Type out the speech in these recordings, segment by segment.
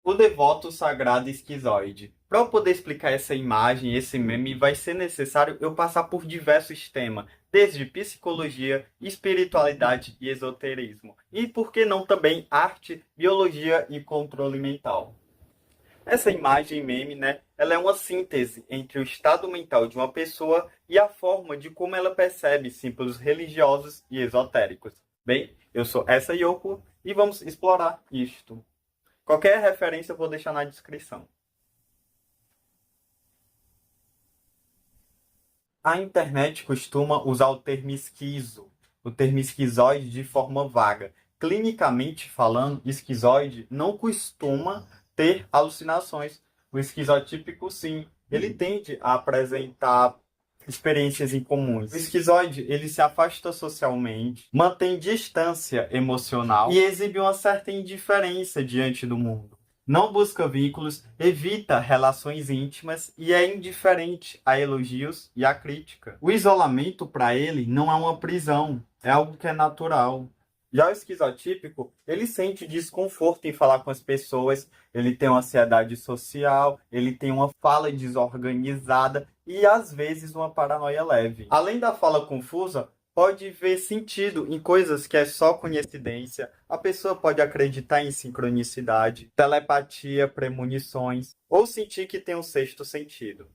O devoto sagrado esquizoide. Para eu poder explicar essa imagem, esse meme, vai ser necessário eu passar por diversos temas, desde psicologia, espiritualidade e esoterismo. E por que não também arte, biologia e controle mental. Essa imagem meme, né, ela é uma síntese entre o estado mental de uma pessoa e a forma de como ela percebe símbolos religiosos e esotéricos. Bem, eu sou essa Yoko e vamos explorar isto. Qualquer referência eu vou deixar na descrição. A internet costuma usar o termo esquizoide de forma vaga. Clinicamente falando, esquizoide não costuma ter alucinações. O esquizotípico, sim, ele tende a apresentar experiências incomuns. O esquizoide, ele se afasta socialmente, mantém distância emocional e exibe uma certa indiferença diante do mundo. Não busca vínculos, evita relações íntimas e é indiferente a elogios e a crítica. O isolamento para ele não é uma prisão, é algo que é natural. Já o esquizotípico, ele sente desconforto em falar com as pessoas, ele tem uma ansiedade social, ele tem uma fala desorganizada e às vezes uma paranoia leve. Além da fala confusa, pode ver sentido em coisas que é só coincidência. A pessoa pode acreditar em sincronicidade, telepatia, premonições, ou sentir que tem um sexto sentido.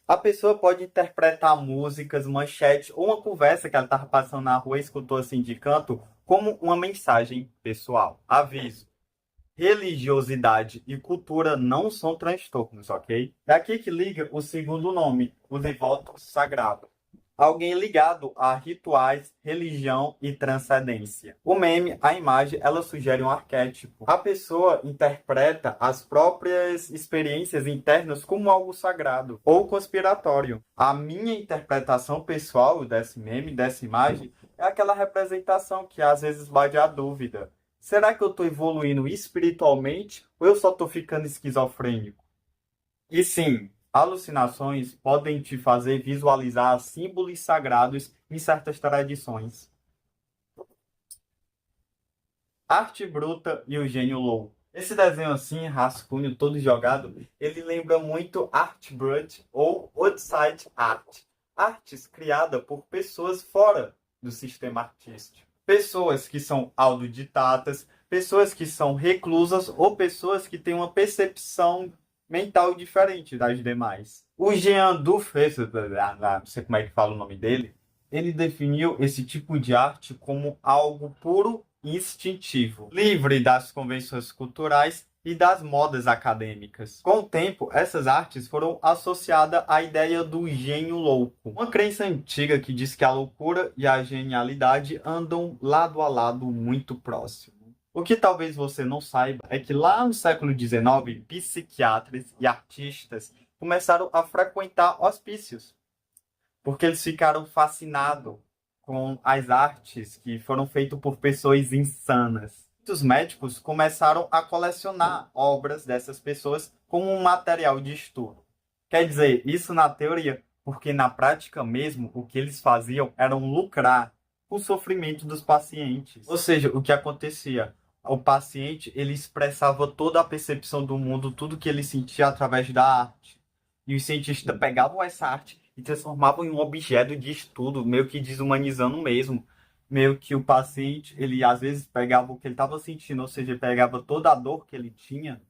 A pessoa pode interpretar músicas, manchete ou uma conversa que ela estava passando na rua e escutou assim de canto como uma mensagem pessoal. Aviso. Religiosidade e cultura não são transtornos, ok? É aqui que liga o segundo nome, o devoto sagrado. Alguém ligado a rituais, religião e transcendência. O meme, a imagem, ela sugere um arquétipo. A pessoa interpreta as próprias experiências internas como algo sagrado ou conspiratório. A minha interpretação pessoal desse meme, dessa imagem, é aquela representação que às vezes bate a dúvida. Será que eu estou evoluindo espiritualmente ou eu só estou ficando esquizofrênico? E sim, alucinações podem te fazer visualizar símbolos sagrados em certas tradições. Arte bruta e o gênio louco. Esse desenho assim, rascunho todo jogado, ele lembra muito Art Brut ou Outside Art. Artes criadas por pessoas fora do sistema artístico. Pessoas que são autodidatas, pessoas que são reclusas ou pessoas que têm uma percepção mental diferente das demais. O Jean Dufresne, não sei como é que fala o nome dele, ele definiu esse tipo de arte como algo puro e instintivo, livre das convenções culturais e das modas acadêmicas. Com o tempo, essas artes foram associadas à ideia do gênio louco, uma crença antiga que diz que a loucura e a genialidade andam lado a lado muito próximo. O que talvez você não saiba é que lá no século XIX, psiquiatras e artistas começaram a frequentar hospícios, porque eles ficaram fascinados com as artes que foram feitas por pessoas insanas. Muitos médicos começaram a colecionar obras dessas pessoas como um material de estudo. Quer dizer, isso na teoria, porque na prática mesmo o que eles faziam era lucrar com o sofrimento dos pacientes. Ou seja, o que acontecia? O paciente ele expressava toda a percepção do mundo, tudo que ele sentia através da arte. E os cientistas pegavam essa arte e transformavam em um objeto de estudo, meio que desumanizando mesmo. Meio que o paciente, ele às vezes pegava o que ele estava sentindo, ou seja, ele pegava toda a dor que ele tinha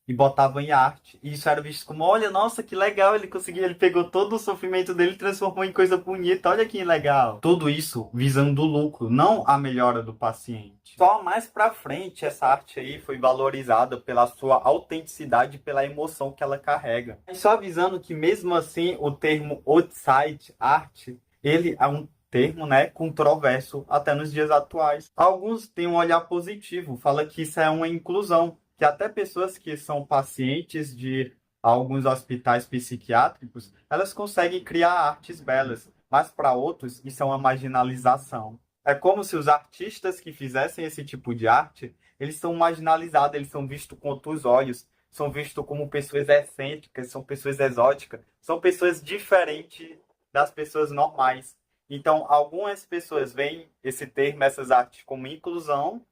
e botava em arte. E isso era visto como, olha, nossa, que legal, ele conseguiu, ele pegou todo o sofrimento dele e transformou em coisa bonita, olha que legal. Tudo isso visando o lucro, não a melhora do paciente. Só mais pra frente essa arte aí foi valorizada pela sua autenticidade e pela emoção que ela carrega. Mas só avisando que mesmo assim o termo outside art, ele é um termo, né, controverso até nos dias atuais. Alguns têm um olhar positivo, fala que isso é uma inclusão, que até pessoas que são pacientes de alguns hospitais psiquiátricos, elas conseguem criar artes belas, mas para outros isso é uma marginalização. É como se os artistas que fizessem esse tipo de arte, eles são marginalizados, eles são vistos com outros olhos, são vistos como pessoas excêntricas, são pessoas exóticas, são pessoas diferentes das pessoas normais. Então, algumas pessoas veem esse termo, essas artes, como inclusão,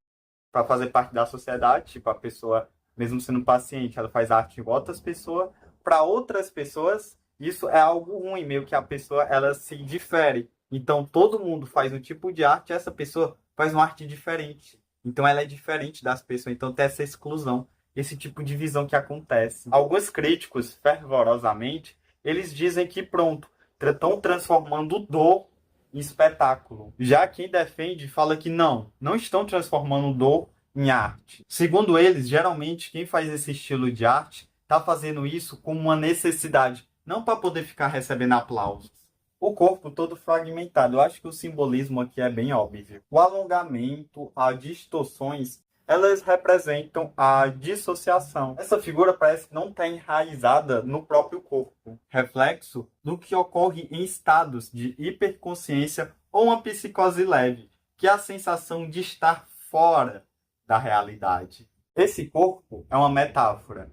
para fazer parte da sociedade, tipo, a pessoa, mesmo sendo paciente, ela faz arte igual outras pessoas. Para outras pessoas, isso é algo ruim, meio que a pessoa, ela se difere. Então, todo mundo faz um tipo de arte, e essa pessoa faz uma arte diferente. Então, ela é diferente das pessoas. Então, tem essa exclusão, esse tipo de visão que acontece. Alguns críticos, fervorosamente, eles dizem que, pronto, estão transformando dor em espetáculo. Já quem defende fala que não estão transformando dor em arte. Segundo eles, geralmente quem faz esse estilo de arte está fazendo isso como uma necessidade, não para poder ficar recebendo aplausos. O corpo todo fragmentado. Eu acho que o simbolismo aqui é bem óbvio. O alongamento, as distorções, elas representam a dissociação. Essa figura parece que não está enraizada no próprio corpo, reflexo do que ocorre em estados de hiperconsciência ou uma psicose leve, que é a sensação de estar fora da realidade. Esse corpo é uma metáfora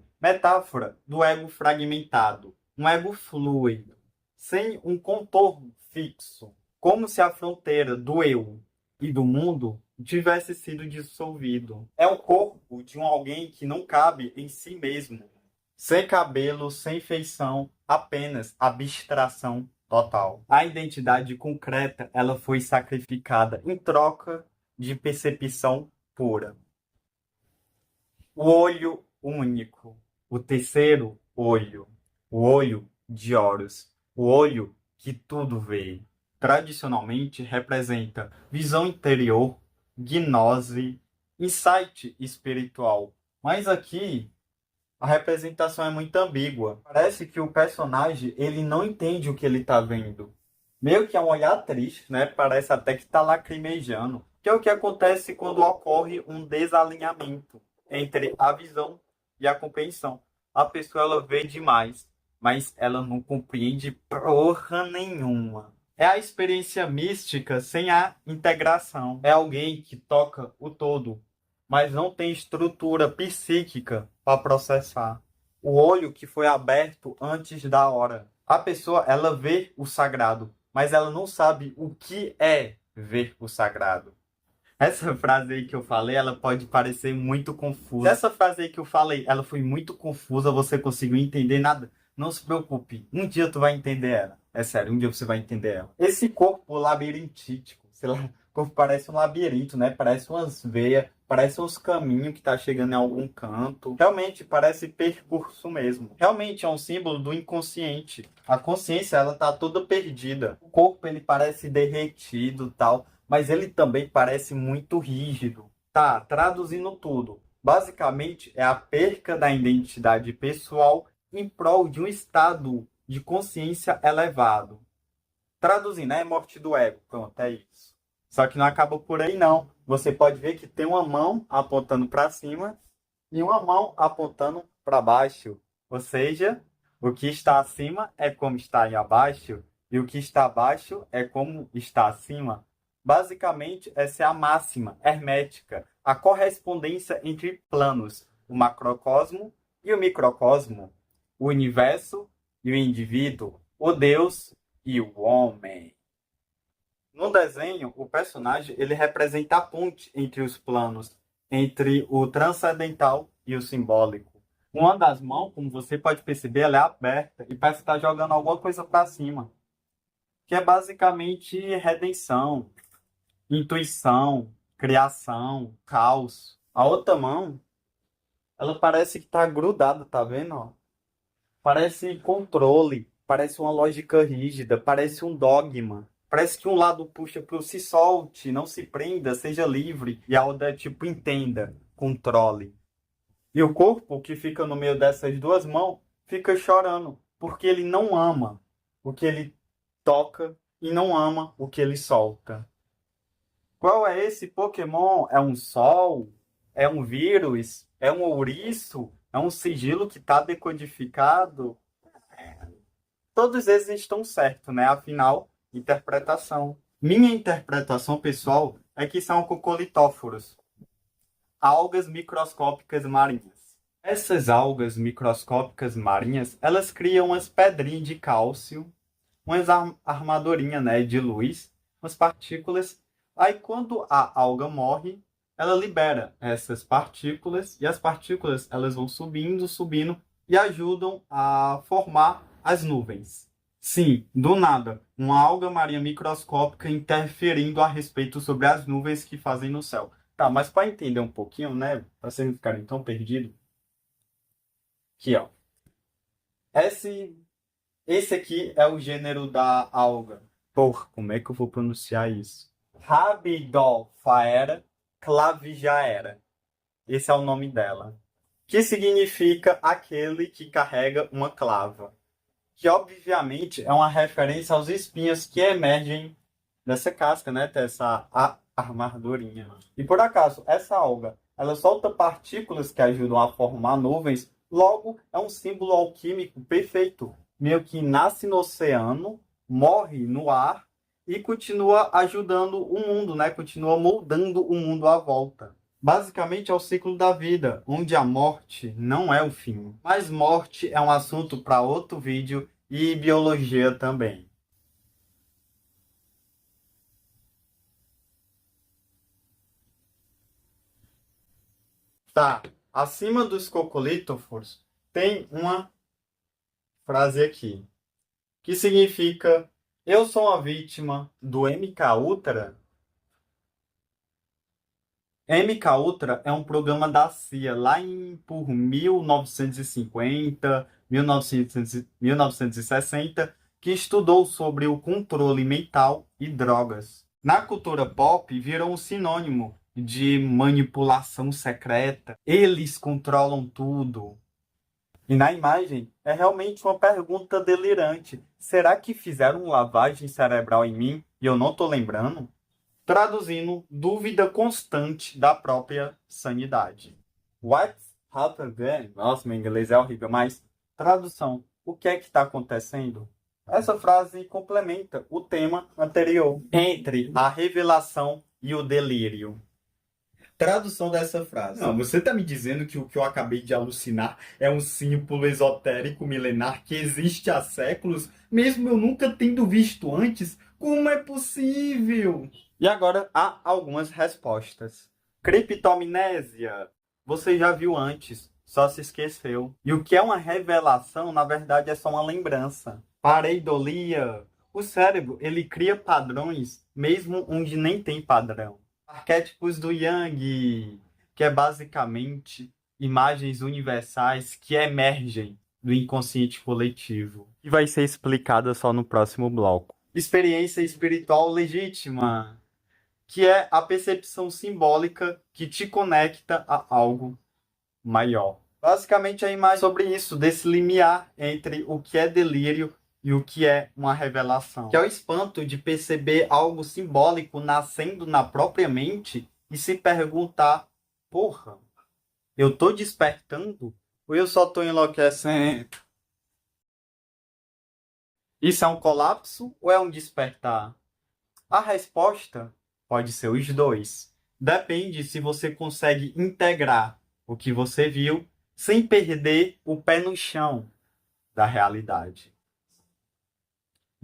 do ego fragmentado, um ego fluido, sem um contorno fixo, como se a fronteira do eu e do mundo tivesse sido dissolvido. É o corpo de alguém que não cabe em si mesmo. Sem cabelo, sem feição, apenas abstração total. A identidade concreta, ela foi sacrificada em troca de percepção pura. O olho único, o terceiro olho, o olho de Horus, o olho que tudo vê. Tradicionalmente representa visão interior, gnose, insight espiritual. Mas aqui a representação é muito ambígua. Parece que o personagem ele não entende o que ele está vendo. Meio que é um olhar triste, né? Parece até que está lacrimejando. Que é o que acontece quando ocorre um desalinhamento entre a visão e a compreensão. A pessoa ela vê demais, mas ela não compreende porra nenhuma. É a experiência mística sem a integração. É alguém que toca o todo, mas não tem estrutura psíquica para processar. O olho que foi aberto antes da hora. A pessoa, ela vê o sagrado, mas ela não sabe o que é ver o sagrado. Essa frase aí que eu falei, ela pode parecer muito confusa. Se essa frase aí que eu falei, ela foi muito confusa, você conseguiu entender nada, não se preocupe. Um dia tu vai entender ela. É sério, um dia você vai entender ela. Esse corpo labirintítico, sei lá, o corpo parece um labirinto, né? Parece umas veias, parece uns caminhos que tá chegando em algum canto. Realmente parece percurso mesmo. Realmente é um símbolo do inconsciente. A consciência, ela tá toda perdida. O corpo, ele parece derretido, tal, mas ele também parece muito rígido. Tá, traduzindo tudo. Basicamente, é a perca da identidade pessoal em prol de um estado de consciência elevado. Traduzindo, é morte do ego. Pronto, é isso. Só que não acaba por aí, não. Você pode ver que tem uma mão apontando para cima e uma mão apontando para baixo. Ou seja, o que está acima é como está aí abaixo e o que está abaixo é como está acima. Basicamente, essa é a máxima hermética, a correspondência entre planos, o macrocosmo e o microcosmo, o universo e o indivíduo, o Deus e o homem. No desenho, o personagem ele representa a ponte entre os planos, entre o transcendental e o simbólico. Uma das mãos, como você pode perceber, ela é aberta e parece estar jogando alguma coisa para cima, que é basicamente redenção, intuição, criação, caos. A outra mão, ela parece que está grudada, tá vendo? Ó? Parece controle, parece uma lógica rígida, parece um dogma. Parece que um lado puxa para o se solte, não se prenda, seja livre. E a outra é tipo entenda, controle. E o corpo que fica no meio dessas duas mãos fica chorando, porque ele não ama o que ele toca e não ama o que ele solta. Qual é esse Pokémon? É um sol? É um vírus? É um ouriço? É um sigilo que está decodificado? Todos eles estão certos, né? Afinal, interpretação. Minha interpretação pessoal é que são cocolitóforos, algas microscópicas marinhas. Essas algas microscópicas marinhas, elas criam umas pedrinhas de cálcio, umas armadurinhas, né, de luz, umas partículas. Aí quando a alga morre, ela libera essas partículas e as partículas elas vão subindo, subindo e ajudam a formar as nuvens. Sim, do nada, uma alga marinha microscópica interferindo a respeito sobre as nuvens que fazem no céu. Tá, mas para entender um pouquinho, né, para vocês não ficarem tão perdidos, aqui, ó. Esse, esse aqui é o gênero da alga. Porra, como é que eu vou pronunciar isso? Rabidofaera clavijaera. Esse é o nome dela. Que significa aquele que carrega uma clava. Que obviamente é uma referência aos espinhos que emergem dessa casca, né? Dessa armadurinha. E por acaso, essa alga, ela solta partículas que ajudam a formar nuvens, logo é um símbolo alquímico perfeito. Meio que nasce no oceano, morre no ar e continua ajudando o mundo, né? Continua moldando o mundo à volta. Basicamente é o ciclo da vida, onde a morte não é o fim. Mas morte é um assunto para outro vídeo e biologia também. Tá, acima dos coccolithophores tem uma frase aqui, que significa: eu sou uma vítima do MK Ultra. MK Ultra é um programa da CIA lá por 1950, 1960, que estudou sobre o controle mental e drogas. Na cultura pop, virou um sinônimo de manipulação secreta. Eles controlam tudo. E na imagem, é realmente uma pergunta delirante. Será que fizeram lavagem cerebral em mim e eu não estou lembrando? Traduzindo, dúvida constante da própria sanidade. What's happening? Nossa, meu inglês é horrível, mas tradução, o que é que está acontecendo? Essa frase complementa o tema anterior, entre a revelação e o delírio. Tradução dessa frase. Não, você está me dizendo que o que eu acabei de alucinar é um símbolo esotérico milenar que existe há séculos, mesmo eu nunca tendo visto antes? Como é possível? E agora há algumas respostas. Criptomnésia. Você já viu antes, só se esqueceu. E o que é uma revelação, na verdade, é só uma lembrança. Pareidolia. O cérebro, ele cria padrões mesmo onde nem tem padrão. Arquétipos do Yang, que é basicamente imagens universais que emergem do inconsciente coletivo. E vai ser explicada só no próximo bloco. Experiência espiritual legítima, que é a percepção simbólica que te conecta a algo maior. Basicamente a imagem sobre isso, desse limiar entre o que é delírio e o que é uma revelação. Que é o espanto de perceber algo simbólico nascendo na própria mente e se perguntar: porra, eu tô despertando ou eu só tô enlouquecendo? Isso é um colapso ou é um despertar? A resposta pode ser os dois. Depende se você consegue integrar o que você viu sem perder o pé no chão da realidade.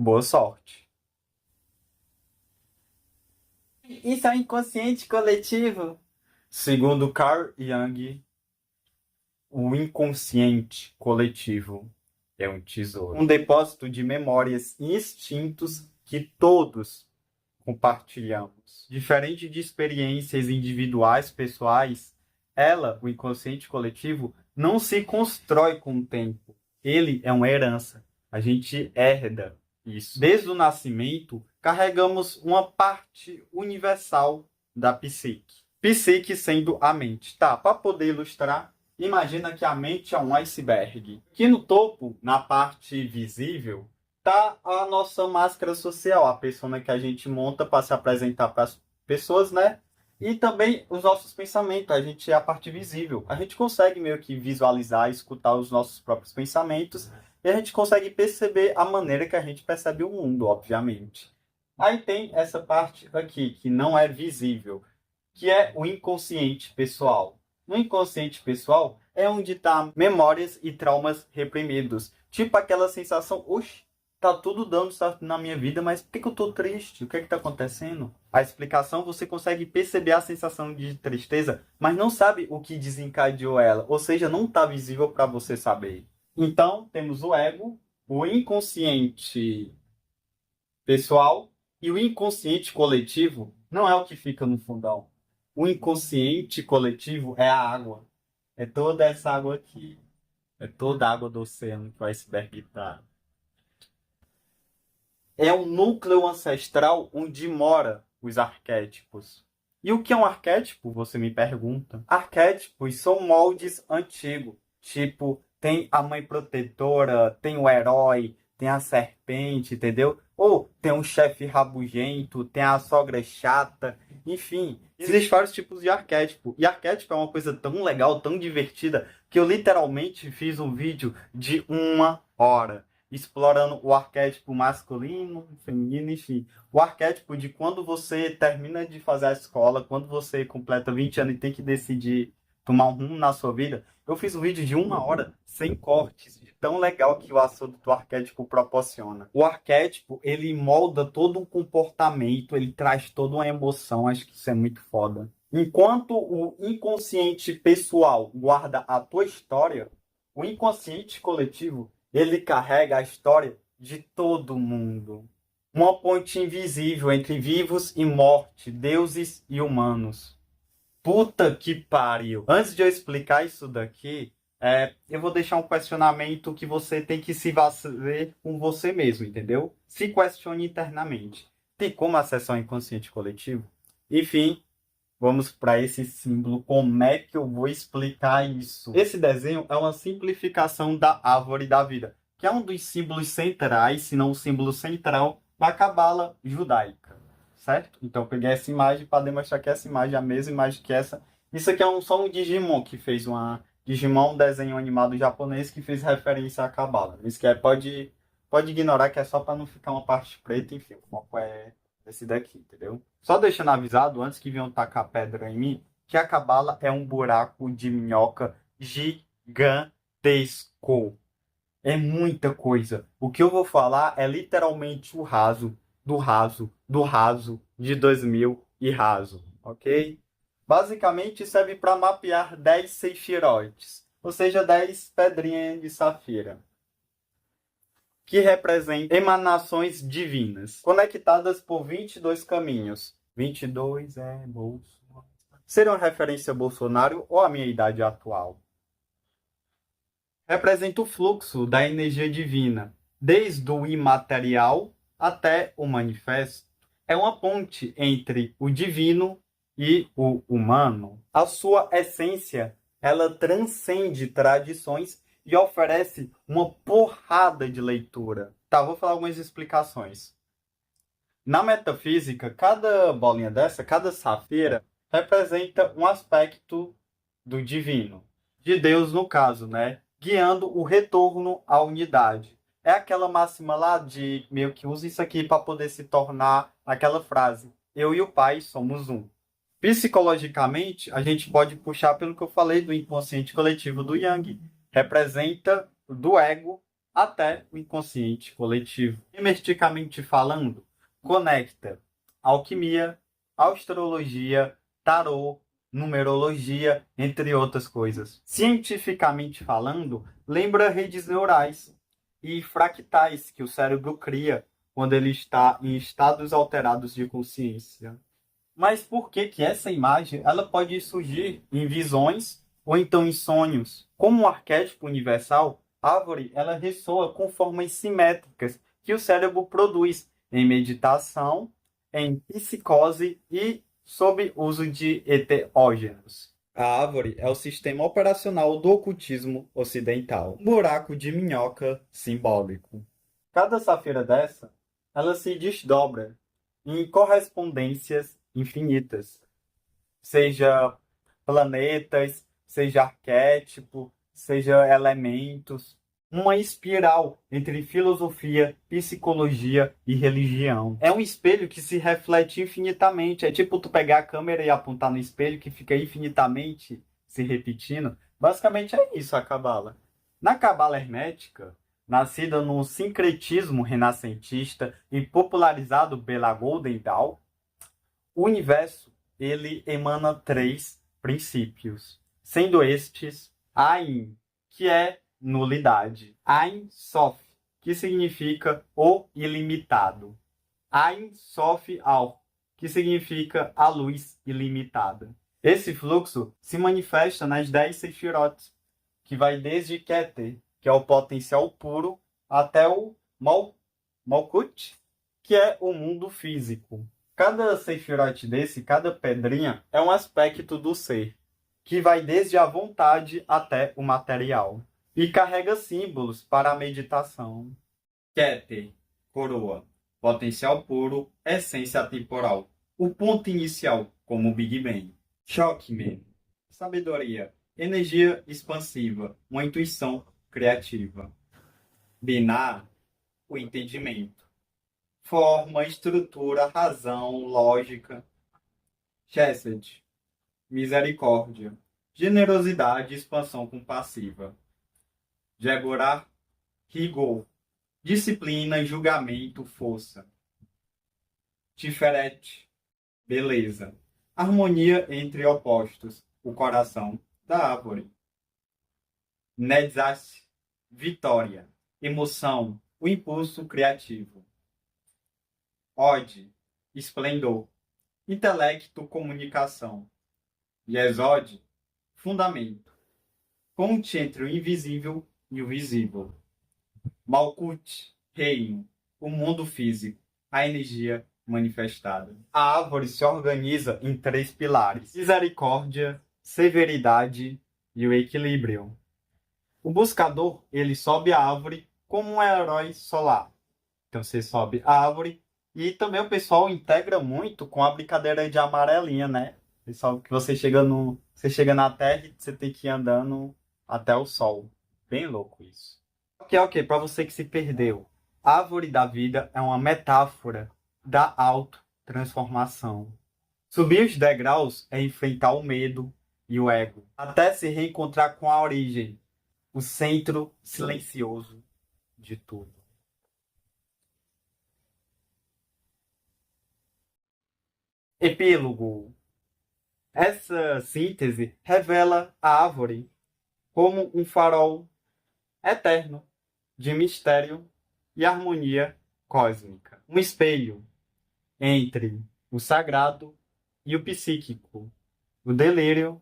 Boa sorte. Isso é um inconsciente coletivo. Segundo Carl Jung, o inconsciente coletivo é um tesouro. Um depósito de memórias e instintos que todos compartilhamos. Diferente de experiências individuais, pessoais, o inconsciente coletivo, não se constrói com o tempo. Ele é uma herança. A gente herda isso. Desde o nascimento, carregamos uma parte universal da psique. Psique sendo a mente. Tá, para poder ilustrar, imagina que a mente é um iceberg. Que no topo, na parte visível, tá a nossa máscara social, a persona que a gente monta para se apresentar para as pessoas, né? E também os nossos pensamentos, a gente é a parte visível. A gente consegue meio que visualizar, escutar os nossos próprios pensamentos e a gente consegue perceber a maneira que a gente percebe o mundo, obviamente. Aí tem essa parte aqui, que não é visível, que é o inconsciente pessoal. No inconsciente pessoal é onde tá memórias e traumas reprimidos. Tipo aquela sensação, oxe, tá tudo dando certo na minha vida, mas por que que eu tô triste? O que é que tá acontecendo? A explicação, você consegue perceber a sensação de tristeza, mas não sabe o que desencadeou ela, ou seja, não tá visível para você saber. Então, temos o ego, o inconsciente pessoal e o inconsciente coletivo não é o que fica no fundão. O inconsciente coletivo é a água. É toda essa água aqui. É toda a água do oceano que o iceberg está. É o núcleo ancestral onde mora os arquétipos. E o que é um arquétipo, você me pergunta? Arquétipos são moldes antigos. Tipo, tem a mãe protetora, tem o herói, tem a serpente, entendeu? Ou tem um chefe rabugento, tem a sogra chata, enfim. Existem vários tipos de arquétipo. E arquétipo é uma coisa tão legal, tão divertida, que eu literalmente fiz um vídeo de 1 hora explorando o arquétipo masculino, feminino, enfim. O arquétipo de quando você termina de fazer a escola, quando você completa 20 anos e tem que decidir tomar um rumo na sua vida. Eu fiz um vídeo de 1 hora, sem cortes, de tão legal que o assunto do arquétipo proporciona. O arquétipo, ele molda todo um comportamento, ele traz toda uma emoção, acho que isso é muito foda. Enquanto o inconsciente pessoal guarda a tua história, o inconsciente coletivo ele carrega a história de todo mundo. Uma ponte invisível entre vivos e morte, deuses e humanos. Puta que pariu! Antes de eu explicar isso daqui, eu vou deixar um questionamento que você tem que se fazer com você mesmo, entendeu? Se questione internamente. Tem como acessar o inconsciente coletivo? Enfim, vamos para esse símbolo. Como é que eu vou explicar isso? Esse desenho é uma simplificação da árvore da vida, que é um dos símbolos centrais, se não o símbolo central, da cabala judaica, certo? Então eu peguei essa imagem para demonstrar que essa imagem é a mesma imagem que essa. Isso aqui é só um Digimon que fez uma... Digimon, um desenho animado japonês que fez referência à cabala. Isso que pode ignorar que é só para não ficar uma parte preta, enfim, o foco é esse daqui, entendeu? Só deixando avisado, antes que venham tacar pedra em mim, que a cabala é um buraco de minhoca gigantesco. É muita coisa. O que eu vou falar é literalmente o raso, do raso, do raso, de 2000 e raso, ok? Basicamente serve para mapear 10 sefirotes, ou seja, 10 pedrinhas de safira, que representam emanações divinas, conectadas por 22 caminhos. 22 é Bolsonaro. Seria uma referência a Bolsonaro ou a minha idade atual? Representa o fluxo da energia divina, desde o imaterial até o manifesto. É uma ponte entre o divino e o humano. A sua essência, ela transcende tradições e oferece uma porrada de leitura. Tá, vou falar algumas explicações. Na metafísica, cada bolinha dessa, cada safira, representa um aspecto do divino, de Deus no caso, né? Guiando o retorno à unidade. É aquela máxima lá de meio que usa isso aqui para poder se tornar aquela frase: eu e o Pai somos um. Psicologicamente, a gente pode puxar pelo que eu falei do inconsciente coletivo do Jung. Representa do ego até o inconsciente coletivo. Hermeticamente falando, conecta alquimia, astrologia, tarô, numerologia, entre outras coisas. Cientificamente falando, lembra redes neurais e fractais que o cérebro cria quando ele está em estados alterados de consciência. Mas por que que essa imagem ela pode surgir em visões ou então em sonhos? Como um arquétipo universal, a árvore ela ressoa com formas simétricas que o cérebro produz em meditação, em psicose e sob uso de enteógenos. A árvore é o sistema operacional do ocultismo ocidental. Um buraco de minhoca simbólico. Cada safira dessa, ela se desdobra em correspondências infinitas. Seja planetas, seja arquétipo, seja elementos. Uma espiral entre filosofia, psicologia e religião. É um espelho que se reflete infinitamente. É tipo tu pegar a câmera e apontar no espelho que fica infinitamente se repetindo. Basicamente é isso a cabala. Na cabala hermética, nascida no sincretismo renascentista e popularizado pela Golden Dawn, o universo ele emana três princípios, sendo estes Ain, que é nulidade, Ein Sof, que significa o ilimitado, Ein Sof Al, que significa a luz ilimitada. Esse fluxo se manifesta nas 10 Sefirot, que vai desde Keter, que é o potencial puro, até o Malkut, que é o mundo físico. Cada Sefirot desse, cada pedrinha, é um aspecto do ser, que vai desde a vontade até o material, e carrega símbolos para a meditação. Keter, coroa, potencial puro, essência temporal, o ponto inicial, como o Big Bang. Shokman, sabedoria, energia expansiva, uma intuição criativa. Binar, o entendimento. Forma, estrutura, razão, lógica. Chesed, misericórdia, generosidade e expansão compassiva. Jegorah, rigor, disciplina, julgamento, força. Tiferet, beleza, harmonia entre opostos, o coração da árvore. Netzach, vitória, emoção, o impulso criativo. Od, esplendor, intelecto, comunicação. Yesod, fundamento, ponte entre o invisível e o visível. Malkut, reino, o mundo físico, a energia manifestada. A árvore se organiza em 3 pilares: misericórdia, severidade e o equilíbrio. O buscador, ele sobe a árvore como um herói solar. Então você sobe a árvore e também o pessoal integra muito com a brincadeira de amarelinha, né? Pessoal, que você chega na Terra e você tem que ir andando até o Sol. Bem louco isso. Ok, para você que se perdeu. A árvore da vida é uma metáfora da autotransformação. Subir os degraus é enfrentar o medo e o ego, até se reencontrar com a origem, o centro silencioso de tudo. Epílogo. Essa síntese revela a árvore como um farol eterno de mistério e harmonia cósmica. Um espelho entre o sagrado e o psíquico, o delírio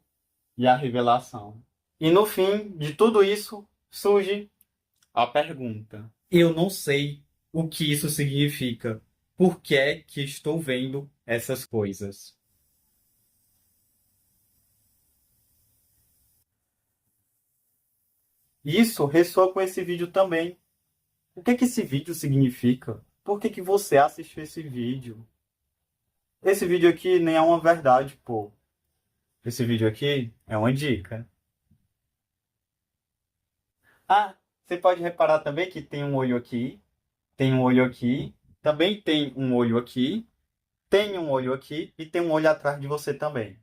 e a revelação. E no fim de tudo isso surge a pergunta: eu não sei o que isso significa. Por que é que estou vendo essas coisas? Isso ressoa com esse vídeo também. O que é que esse vídeo significa? Por que que você assistiu esse vídeo? Esse vídeo aqui nem é uma verdade, pô. Esse vídeo aqui é uma dica. Ah, você pode reparar também que tem um olho aqui, tem um olho aqui, também tem um olho aqui, tem um olho aqui e tem um olho atrás de você também.